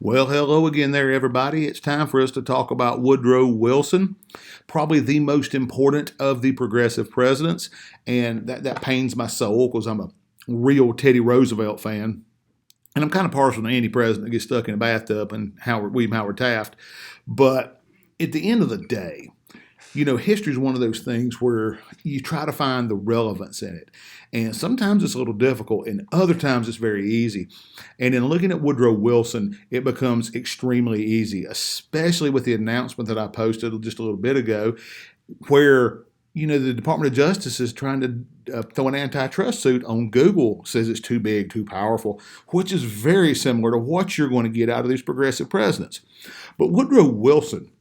Well, hello again there, everybody. It's time for us to talk about Woodrow Wilson, probably the most important of the progressive presidents. And that pains my soul because I'm a real Teddy Roosevelt fan. And I'm kind of partial to any president that gets stuck in a bathtub and William Howard Taft. But at the end of the day, history is one of those things where you try to find the relevance in it. And sometimes it's a little difficult, and other times it's very easy. And in looking at Woodrow Wilson, it becomes extremely easy, especially with the announcement that I posted just a little bit ago, where the Department of Justice is trying to throw an antitrust suit on Google, says it's too big, too powerful, which is very similar to what you're going to get out of these progressive presidents. But Woodrow Wilson,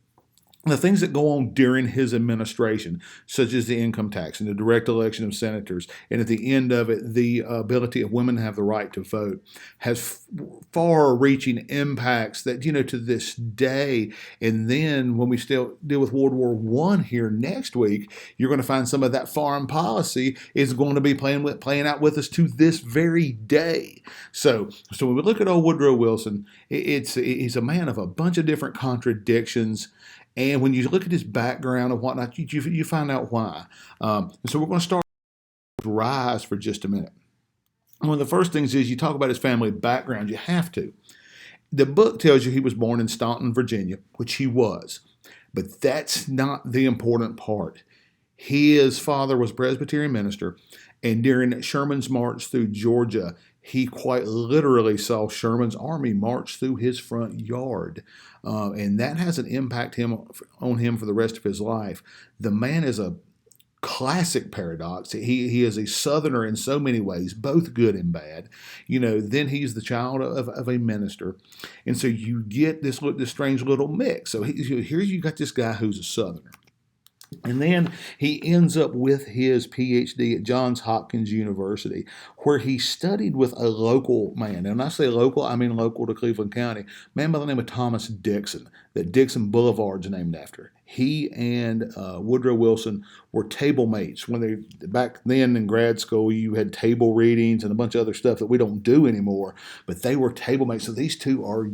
the things that go on during his administration, such as the income tax and the direct election of senators, and at the end of it, the ability of women to have the right to vote, has far-reaching impacts that, to this day. And then when we still deal with World War I here next week, you're going to find some of that foreign policy is going to be playing out with us to this very day. So when we look at old Woodrow Wilson, he's a man of a bunch of different contradictions. And when you look at his background and whatnot, you find out why. And so we're going to start with rise for just a minute. One of the first things is you talk about his family background. You have to. The book tells you he was born in Staunton, Virginia, which he was. But that's not the important part. His father was a Presbyterian minister, and during Sherman's march through Georgia, he quite literally saw Sherman's army march through his front yard. And that has an impact on him for the rest of his life. The man is a classic paradox. He is a Southerner in so many ways, both good and bad. Then he's the child of a minister. And so you get this strange little mix. So here you got this guy who's a Southerner. And then he ends up with his PhD at Johns Hopkins University, where he studied with a local man. And when I say local, I mean local to Cleveland County, a man by the name of Thomas Dixon, that Dixon Boulevard's named after. He and Woodrow Wilson were table mates. Back then in grad school, you had table readings and a bunch of other stuff that we don't do anymore, but they were table mates. So these two are,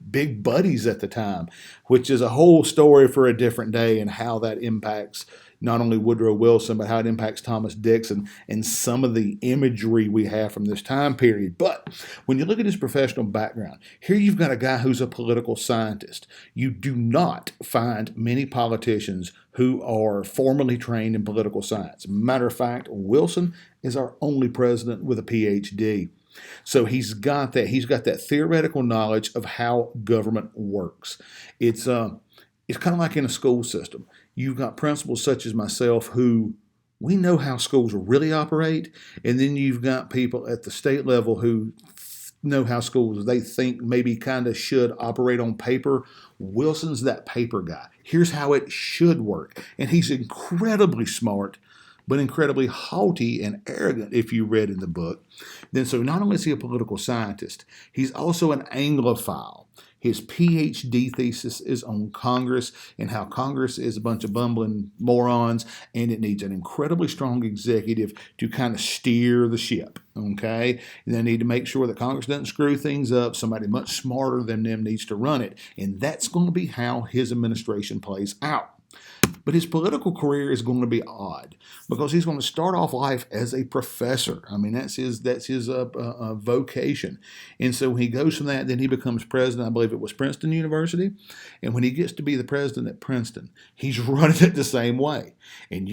big buddies at the time, which is a whole story for a different day and how that impacts not only Woodrow Wilson, but how it impacts Thomas Dixon and some of the imagery we have from this time period. But when you look at his professional background, here you've got a guy who's a political scientist. You do not find many politicians who are formally trained in political science. Matter of fact, Wilson is our only president with a PhD. So he's got that theoretical knowledge of how government works. It's kind of like in a school system. You've got principals such as myself who we know how schools really operate, and then you've got people at the state level who know how schools they think maybe kind of should operate on paper. Wilson's that paper guy. Here's how it should work. And he's incredibly smart, but incredibly haughty and arrogant, if you read in the book. Then so not only is he a political scientist, he's also an Anglophile. His PhD thesis is on Congress and how Congress is a bunch of bumbling morons and it needs an incredibly strong executive to kind of steer the ship, okay? And they need to make sure that Congress doesn't screw things up. Somebody much smarter than them needs to run it. And that's going to be how his administration plays out. But his political career is going to be odd because he's going to start off life as a professor. I mean, that's his vocation. And so when he goes from that, then he becomes president. I believe it was Princeton University. And when he gets to be the president at Princeton, he's running it the same way. And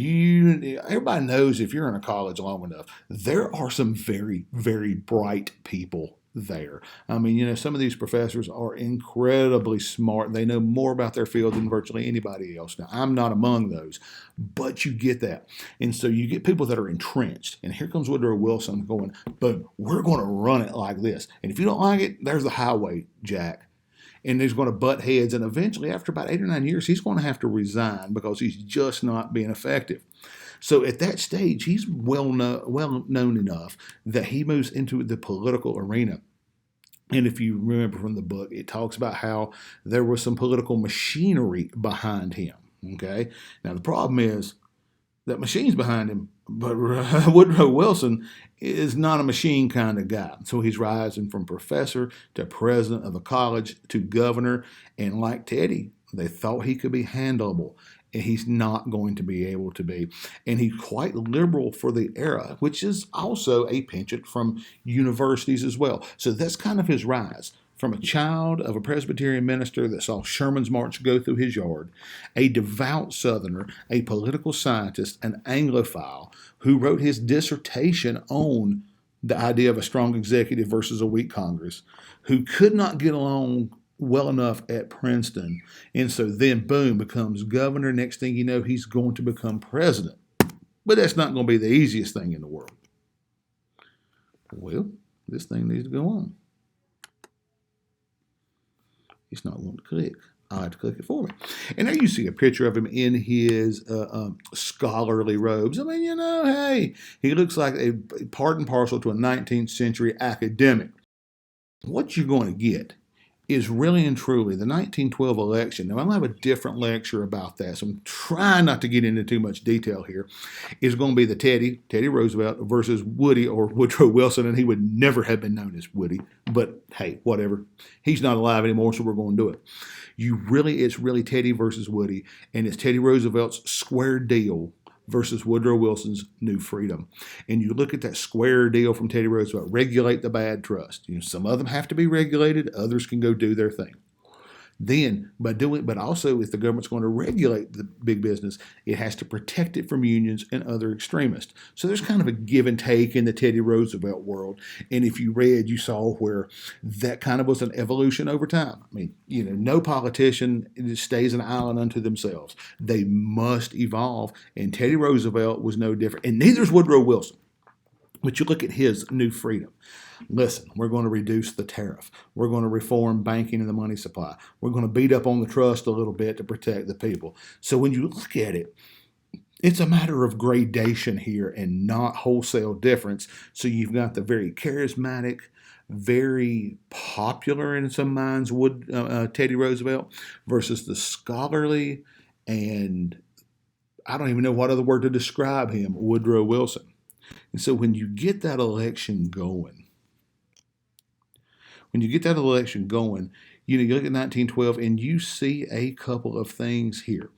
everybody knows if you're in a college long enough, there are some very, very bright people there. I mean, some of these professors are incredibly smart. They know more about their field than virtually anybody else. Now, I'm not among those, but you get that. And so you get people that are entrenched. And here comes Woodrow Wilson going, boom, we're going to run it like this. And if you don't like it, there's the highway, Jack. And he's going to butt heads. And eventually, after about 8 or 9 years, he's going to have to resign because he's just not being effective. So at that stage, he's well known enough that he moves into the political arena. And if you remember from the book, it talks about how there was some political machinery behind him. Okay. Now, the problem is that machine's behind him. But Woodrow Wilson is not a machine kind of guy. So he's rising from professor to president of a college to governor. And like Teddy, they thought he could be handleable. And he's not going to be able to be. And he's quite liberal for the era, which is also a penchant from universities as well. So that's kind of his rise. From a child of a Presbyterian minister that saw Sherman's March go through his yard, a devout Southerner, a political scientist, an Anglophile who wrote his dissertation on the idea of a strong executive versus a weak Congress, who could not get along well enough at Princeton, and so then, boom, becomes governor. Next thing you know, he's going to become president. But that's not going to be the easiest thing in the world. Well, this thing needs to go on. It's not wanting to click. I'll have to click it for me. And there you see a picture of him in his scholarly robes. I mean, hey, he looks like a part and parcel to a 19th century academic. What you're going to get is really and truly the 1912 election. Now, I'll have a different lecture about that, so I'm trying not to get into too much detail here. Is going to be the Teddy Roosevelt versus Woody or Woodrow Wilson, and he would never have been known as Woody, but hey, whatever. He's not alive anymore, so we're going to do it. It's really Teddy versus Woody, and it's Teddy Roosevelt's square deal versus Woodrow Wilson's New Freedom. And you look at that square deal from Teddy Roosevelt, regulate the bad trust. Some of them have to be regulated, others can go do their thing. Then, but also if the government's going to regulate the big business, it has to protect it from unions and other extremists. So there's kind of a give and take in the Teddy Roosevelt world. And if you read, you saw where that kind of was an evolution over time. I mean, no politician stays an island unto themselves. They must evolve. And Teddy Roosevelt was no different. And neither is Woodrow Wilson. But you look at his New Freedom. Listen, we're going to reduce the tariff. We're going to reform banking and the money supply. We're going to beat up on the trust a little bit to protect the people. So when you look at it, it's a matter of gradation here and not wholesale difference. So you've got the very charismatic, very popular in some minds, Teddy Roosevelt, versus the scholarly and I don't even know what other word to describe him, Woodrow Wilson. And so when you get that election going, you look at 1912 and you see a couple of things here.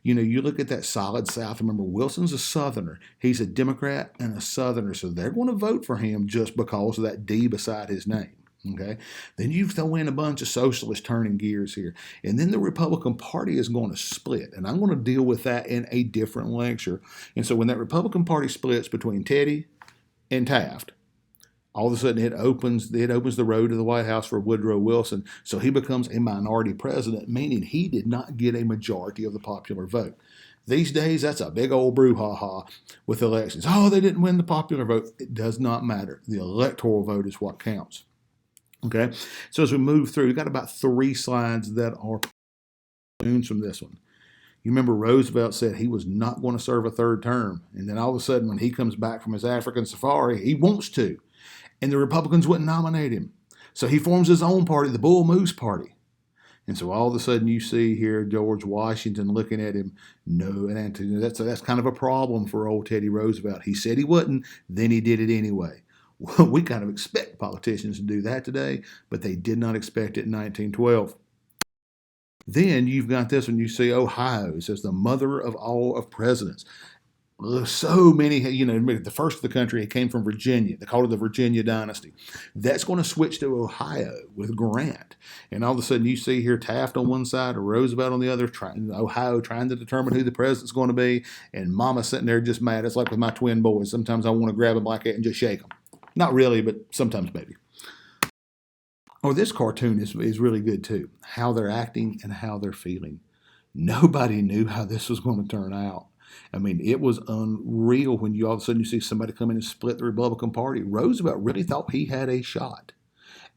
You look at that solid South. Remember, Wilson's a Southerner. He's a Democrat and a Southerner, so they're going to vote for him just because of that D beside his name. Okay, then you throw in a bunch of socialists turning gears here, and then the Republican Party is going to split, and I'm going to deal with that in a different lecture. And so when that Republican Party splits between Teddy and Taft, all of a sudden it opens the road to the White House for Woodrow Wilson. So he becomes a minority president, meaning he did not get a majority of the popular vote. These days, that's a big old brouhaha with elections. Oh, they didn't win the popular vote. It does not matter. The electoral vote is what counts. Okay, so as we move through, we've got about 3 slides that are from this one. You remember Roosevelt said he was not going to serve a third term. And then all of a sudden, when he comes back from his African safari, he wants to. And the Republicans wouldn't nominate him. So he forms his own party, the Bull Moose Party. And so all of a sudden you see here George Washington looking at him. No, and that's kind of a problem for old Teddy Roosevelt. He said he wouldn't, then he did it anyway. We kind of expect politicians to do that today, but they did not expect it in 1912. Then you've got this one, you see Ohio. It says the mother of all of presidents. So many, the first of the country, it came from Virginia. They called it the Virginia dynasty. That's going to switch to Ohio with Grant. And all of a sudden you see here Taft on one side, Roosevelt on the other, Ohio trying to determine who the president's going to be, and Mama sitting there just mad. It's like with my twin boys. Sometimes I want to grab a black cat and just shake them. Not really, but sometimes maybe. Oh, this cartoon is really good too. How they're acting and how they're feeling. Nobody knew how this was going to turn out. I mean, it was unreal when all of a sudden you see somebody come in and split the Republican Party. Roosevelt really thought he had a shot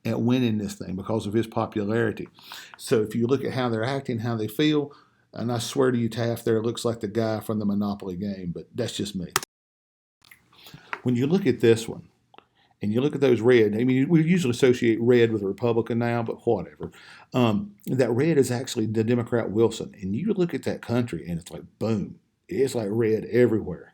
at winning this thing because of his popularity. So if you look at how they're acting, how they feel, and I swear to you, Taft there looks like the guy from the Monopoly game, but that's just me. When you look at this one, and you look at those red, I mean, we usually associate red with a Republican now, but whatever. That red is actually the Democrat Wilson. And you look at that country, and it's like, boom. It's like red everywhere.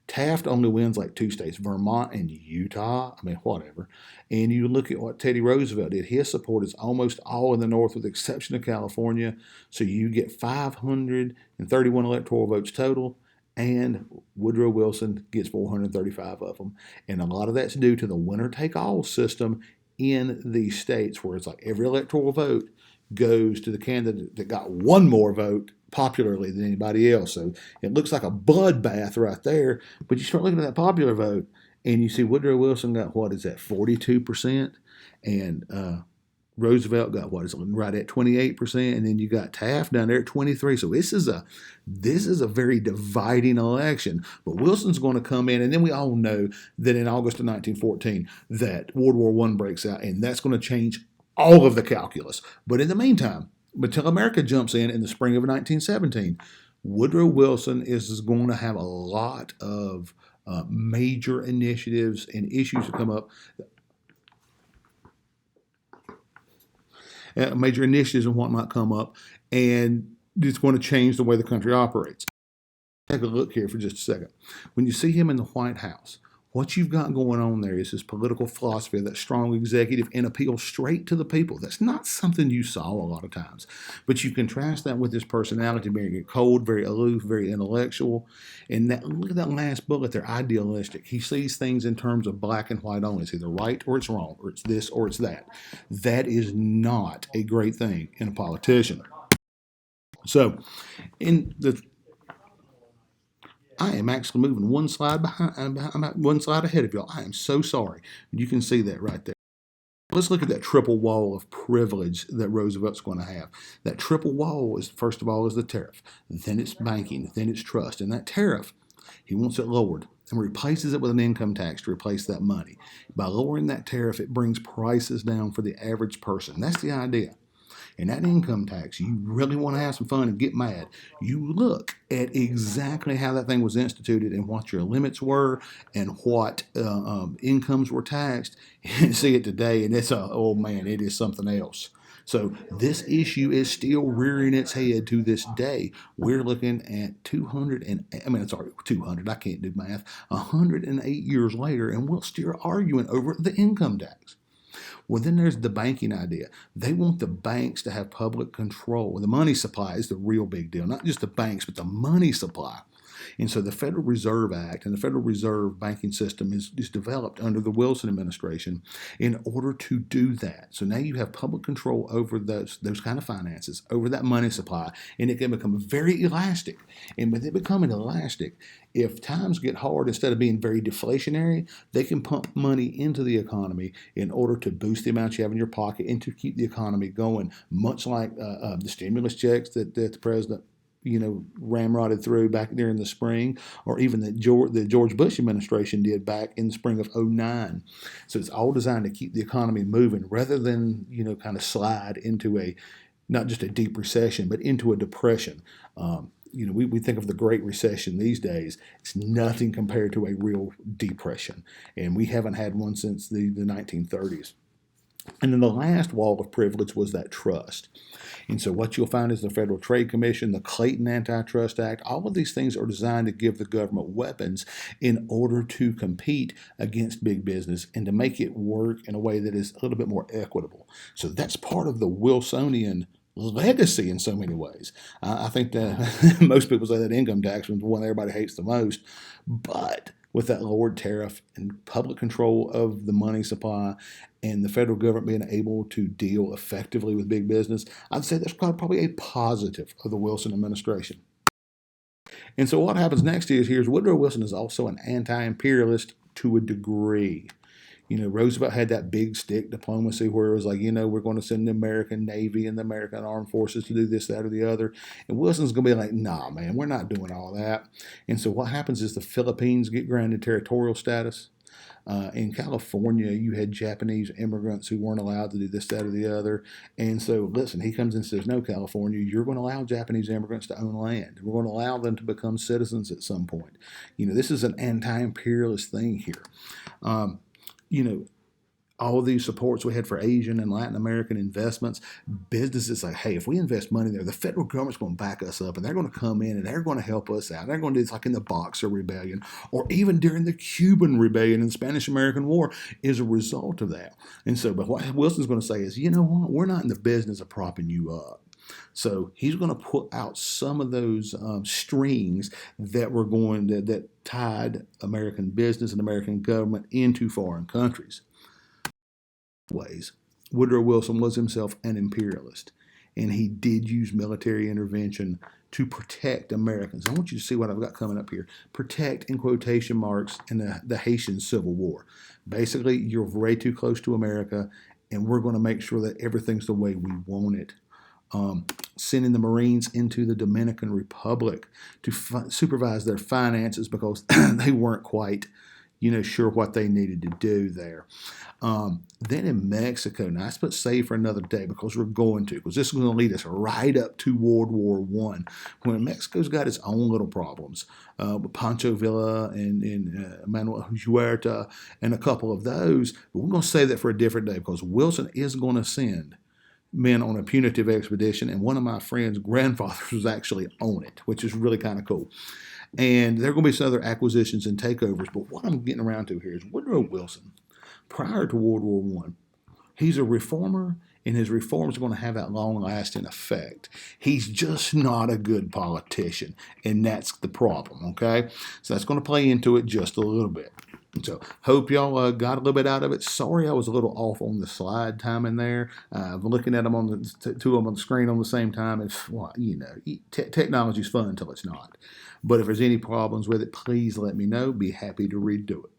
Taft only wins like 2 states, Vermont and Utah. I mean, whatever. And you look at what Teddy Roosevelt did. His support is almost all in the North, with the exception of California. So you get 531 electoral votes total, and Woodrow Wilson gets 435 of them. And a lot of that's due to the winner-take-all system in these states, where it's like every electoral vote goes to the candidate that got one more vote popularly than anybody else. So it looks like a bloodbath right there. But you start looking at that popular vote, and you see Woodrow Wilson got, what is that, 42%, and Roosevelt got, what is it, right at 28%, and then you got Taft down there at 23%. So this is a very dividing election. But Wilson's going to come in, and then we all know that in August of 1914 that World War I breaks out, and that's going to change all of the calculus. But in the meantime, until America jumps in the spring of 1917, Woodrow Wilson is going to have a lot of major initiatives and issues to come up. Major initiatives and what might come up, and it's going to change the way the country operates. Take a look here for just a second. When you see him in the White House, what you've got going on there is his political philosophy, that strong executive and appeal straight to the people. That's not something you saw a lot of times. But you contrast that with his personality, being cold, very aloof, very intellectual. And look at that last bullet there, idealistic. He sees things in terms of black and white only. It's either right or it's wrong, or it's this or it's that. That is not a great thing in a politician. So, I am actually moving one slide behind. I'm one slide ahead of y'all. I am so sorry. You can see that right there. Let's look at that triple wall of privilege that Roosevelt's going to have. That triple wall is, first of all, is the tariff. Then it's banking. Then it's trust. And that tariff, he wants it lowered and replaces it with an income tax to replace that money. By lowering that tariff, it brings prices down for the average person. That's the idea. And that income tax, you really want to have some fun and get mad, you look at exactly how that thing was instituted and what your limits were and what incomes were taxed, and see it today, and oh man, it is something else. So this issue is still rearing its head to this day. We're looking at 200, I can't do math, 108 years later, and we're still arguing over the income tax. Well, then there's the banking idea. They want the banks to have public control. The money supply is the real big deal. Not just the banks, but the money supply. And so the Federal Reserve Act and the Federal Reserve banking system is developed under the Wilson administration in order to do that. So now you have public control over those kind of finances, over that money supply, and it can become very elastic. And with it becoming elastic, if times get hard, instead of being very deflationary, they can pump money into the economy in order to boost the amount you have in your pocket and to keep the economy going, much like the stimulus checks that the president ramrodded through back during the spring, or even the George Bush administration did back in the spring of 2009. So it's all designed to keep the economy moving rather than, kind of slide into not just a deep recession, but into a depression. We think of the Great Recession these days. It's nothing compared to a real depression. And we haven't had one since the 1930s. And then the last wall of privilege was that trust. And so what you'll find is the Federal Trade Commission, the Clayton Antitrust Act, all of these things are designed to give the government weapons in order to compete against big business and to make it work in a way that is a little bit more equitable. So that's part of the Wilsonian legacy in so many ways. I think that most people say that income tax was the one everybody hates the most, but with that lowered tariff and public control of the money supply and the federal government being able to deal effectively with big business, I'd say that's probably a positive of the Wilson administration. And so what happens next is, here's Woodrow Wilson is also an anti-imperialist to a degree. Roosevelt had that big stick diplomacy where it was like, we're going to send the American Navy and the American Armed Forces to do this, that, or the other. And Wilson's going to be like, nah, man, we're not doing all that. And so what happens is the Philippines get granted territorial status. In California, you had Japanese immigrants who weren't allowed to do this, that, or the other. And so, listen, he comes in and says, no, California, you're going to allow Japanese immigrants to own land. We're going to allow them to become citizens at some point. This is an anti-imperialist thing here. all of these supports we had for Asian and Latin American investments, businesses like, hey, if we invest money there, the federal government's going to back us up and they're going to come in and they're going to help us out. They're going to do this like in the Boxer Rebellion or even during the Cuban Rebellion and the Spanish American War is a result of that. And so, but what Wilson's going to say is, you know what, we're not in the business of propping you up. So he's going to put out some of those strings that were that tied American business and American government into foreign countries. Ways, Woodrow Wilson was himself an imperialist, and he did use military intervention to protect Americans. I want you to see what I've got coming up here. Protect in quotation marks in the Haitian Civil War. Basically, you're way too close to America, and we're going to make sure that everything's the way we want it. Sending the Marines into the Dominican Republic to supervise their finances because they weren't quite, sure what they needed to do there. Then in Mexico, now let's put save for another day because we're going to, because this is going to lead us right up to World War I, when Mexico's got its own little problems with Pancho Villa and Manuel Huerta and a couple of those. But we're going to save that for a different day because Wilson is going to send men on a punitive expedition, and one of my friend's grandfathers was actually on it, which is really kind of cool. And there are going to be some other acquisitions and takeovers, but what I'm getting around to here is Woodrow Wilson, prior to World War I, he's a reformer, and his reforms are going to have that long-lasting effect. He's just not a good politician, and that's the problem, okay? So that's going to play into it just a little bit. So hope y'all got a little bit out of it. Sorry I was a little off on the slide time in there. Looking at them on the two of them on the screen on the same time. It's, technology's fun until it's not. But if there's any problems with it, please let me know. Be happy to redo it.